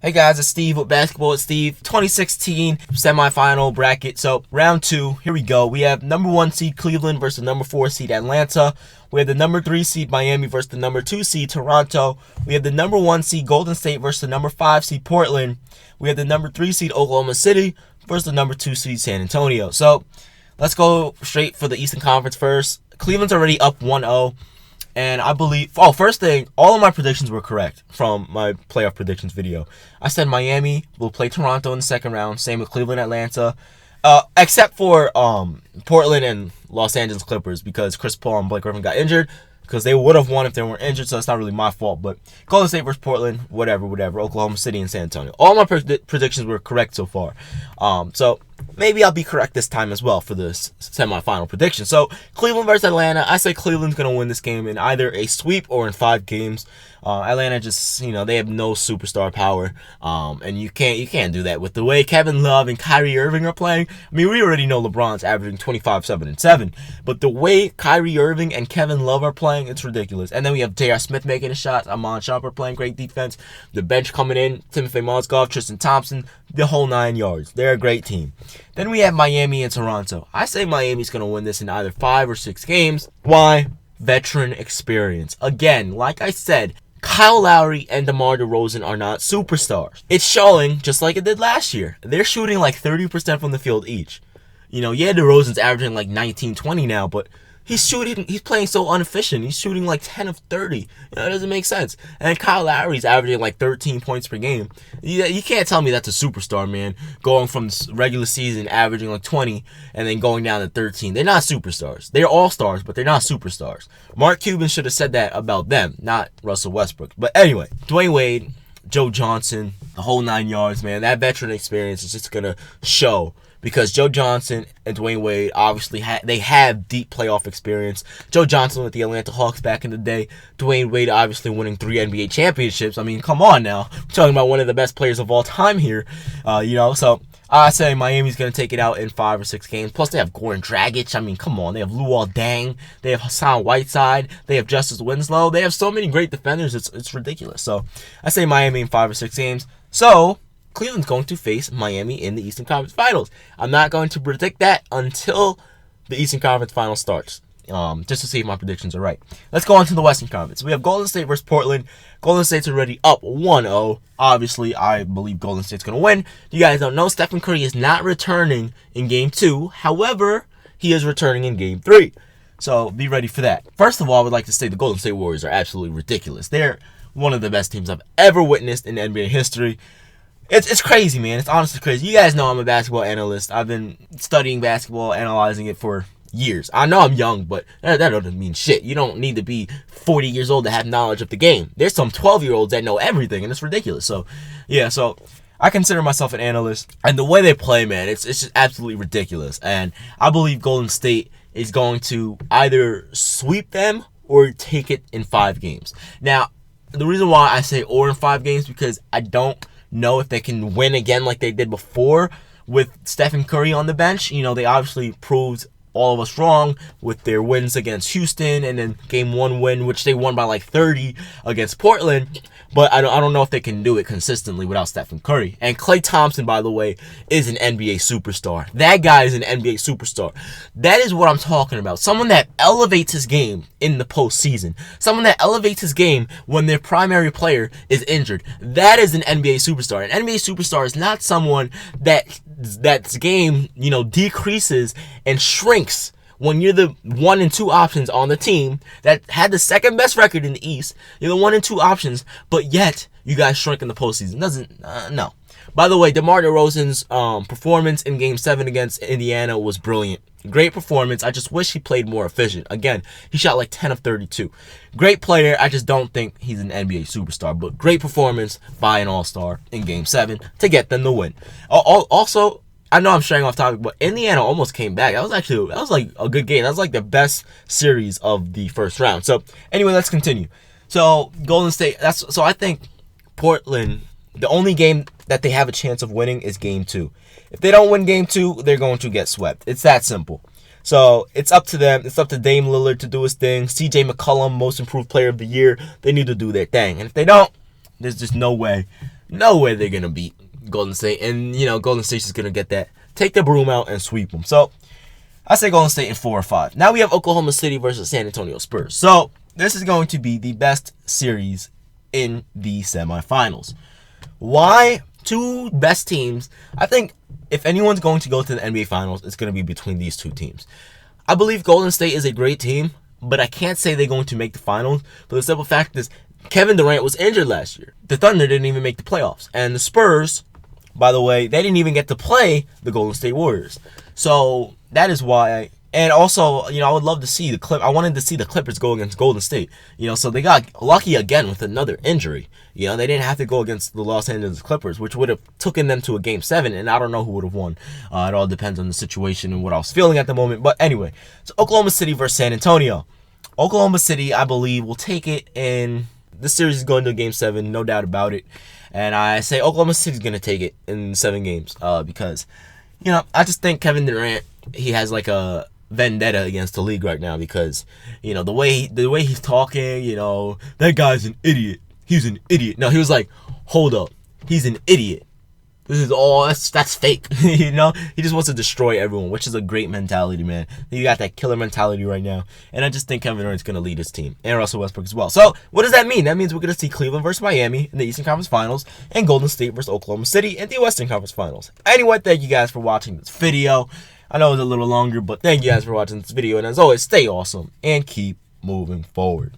Hey guys, it's Steve with Basketball with Steve. 2016 semifinal bracket. So round 2, here we go. We have number 1 seed Cleveland versus number 4 seed Atlanta. We have the number 3 seed Miami versus the number 2 seed Toronto. We have the number 1 seed Golden State versus the number 5 seed Portland. We have the number 3 seed Oklahoma City versus the number 2 seed San Antonio. So let's go straight for the Eastern Conference first. Cleveland's already up 1-0. And I believe, first thing, all of my predictions were correct from my playoff predictions video. I said Miami will play Toronto in the second round. Same with Cleveland, Atlanta. Except for Portland and Los Angeles Clippers because Chris Paul and Blake Griffin got injured. Because they would have won if they weren't injured, so it's not really my fault. But Golden State versus Portland, whatever. Oklahoma City and San Antonio. All my predictions were correct so far. So maybe I'll be correct this time as well for this semifinal prediction. So Cleveland versus Atlanta. I say Cleveland's going to win this game in either a sweep or in 5 games. Atlanta just, they have no superstar power. And you can't do that with the way Kevin Love and Kyrie Irving are playing. I mean, we already know LeBron's averaging 25, 7, and 7. But the way Kyrie Irving and Kevin Love are playing, it's ridiculous. And then we have J.R. Smith making a shot. Amon Shumpert playing great defense. The bench coming in. Timothy Mozgov, Tristan Thompson, the whole 9 yards. They're a great team. Then we have Miami and Toronto. I say Miami's going to win this in either 5 or 6 games. Why? Veteran experience. Again, like I said, Kyle Lowry and DeMar DeRozan are not superstars. It's showing just like it did last year. They're shooting like 30% from the field each. DeRozan's averaging like 19, 20 now, but he's playing so inefficient. He's shooting like 10 of 30. It doesn't make sense. And Kyle Lowry's averaging like 13 points per game. You can't tell me that's a superstar, man. Going from the regular season averaging like 20 and then going down to 13. They're not superstars. They're all-stars, but they're not superstars. Mark Cuban should have said that about them, not Russell Westbrook. But anyway, Dwyane Wade, Joe Johnson, the whole 9 yards, man. That veteran experience is just going to show. Because Joe Johnson and Dwyane Wade obviously they have deep playoff experience. Joe Johnson with the Atlanta Hawks back in the day. Dwyane Wade obviously winning 3 NBA championships. I mean, come on now. We're talking about one of the best players of all time here. So I say Miami's going to take it out in 5 or 6 games. Plus, they have Goran Dragic. I mean, come on. They have Luol Deng. They have Hassan Whiteside. They have Justice Winslow. They have so many great defenders. It's ridiculous. So I say Miami in 5 or 6 games. So Cleveland's going to face Miami in the Eastern Conference Finals. I'm not going to predict that until the Eastern Conference Finals starts, just to see if my predictions are right. Let's go on to the Western Conference. We have Golden State versus Portland. Golden State's already up 1-0. Obviously, I believe Golden State's going to win. You guys don't know, Stephen Curry is not returning in Game 2. However, he is returning in Game 3. So be ready for that. First of all, I would like to say the Golden State Warriors are absolutely ridiculous. They're one of the best teams I've ever witnessed in NBA history. It's crazy, man. It's honestly crazy. You guys know I'm a basketball analyst. I've been studying basketball, analyzing it for years. I know I'm young, but that doesn't mean shit. You don't need to be 40 years old to have knowledge of the game. There's some 12-year-olds that know everything, and it's ridiculous. So I consider myself an analyst. And the way they play, man, it's just absolutely ridiculous. And I believe Golden State is going to either sweep them or take it in 5 games. Now, the reason why I say or in 5 games because I don't know if they can win again like they did before with Stephen Curry on the bench. They obviously proved all of us wrong with their wins against Houston and then Game 1 win, which they won by like 30 against Portland. But I don't know if they can do it consistently without Stephen Curry. And Klay Thompson, by the way, is an NBA superstar. That guy is an NBA superstar. That is what I'm talking about. Someone that elevates his game in the postseason. Someone that elevates his game when their primary player is injured. That is an NBA superstar. An NBA superstar is not someone that's game, decreases and shrinks when you're the 1 and 2 options on the team that had the second best record in the East. You're the 1 and 2 options, but yet you guys shrink in the postseason. No. By the way, DeMar DeRozan's performance in Game 7 against Indiana was brilliant. Great performance. I just wish he played more efficient. Again, he shot like 10 of 32. Great player. I just don't think he's an NBA superstar, but great performance by an all-star in Game 7 to get them the win. Also, I know I'm straying off topic, but Indiana almost came back. That was like a good game. That was like the best series of the first round. So anyway, let's continue. So Golden State, so I think Portland, the only game that they have a chance of winning is Game 2. If they don't win Game 2, they're going to get swept. It's that simple. So it's up to them. It's up to Dame Lillard to do his thing. CJ McCollum, most improved player of the year. They need to do their thing. And if they don't, there's just no way no way they're going to beat Golden State. And, Golden State's just going to take the broom out and sweep them. So, I say Golden State in 4 or 5. Now we have Oklahoma City versus San Antonio Spurs. So, this is going to be the best series in the semifinals. Why? Two best teams. I think if anyone's going to go to the NBA Finals, it's going to be between these two teams. I believe Golden State is a great team, but I can't say they're going to make the finals. But the simple fact is, Kevin Durant was injured last year. The Thunder didn't even make the playoffs. And the Spurs, by the way, they didn't even get to play the Golden State Warriors. So that is why. And also, I would love to see I wanted to see the Clippers go against Golden State. So they got lucky again with another injury. They didn't have to go against the Los Angeles Clippers, which would have taken them to a Game 7, and I don't know who would have won. It all depends on the situation and what I was feeling at the moment. But anyway, so Oklahoma City versus San Antonio. Oklahoma City, I believe, will take it, and this series is going to Game 7, no doubt about it. And I say Oklahoma City's going to take it in 7 games because, I just think Kevin Durant, he has like a vendetta against the league right now because, the way he's talking, that guy's an idiot. He's an idiot. No, he was like, hold up. He's an idiot. This is all, that's fake. He just wants to destroy everyone, which is a great mentality, man. You got that killer mentality right now. And I just think Kevin Durant's going to lead his team. And Russell Westbrook as well. So, what does that mean? That means we're going to see Cleveland versus Miami in the Eastern Conference Finals and Golden State versus Oklahoma City in the Western Conference Finals. Anyway, thank you guys for watching this video. I know it was a little longer, but thank you guys for watching this video. And as always, stay awesome and keep moving forward.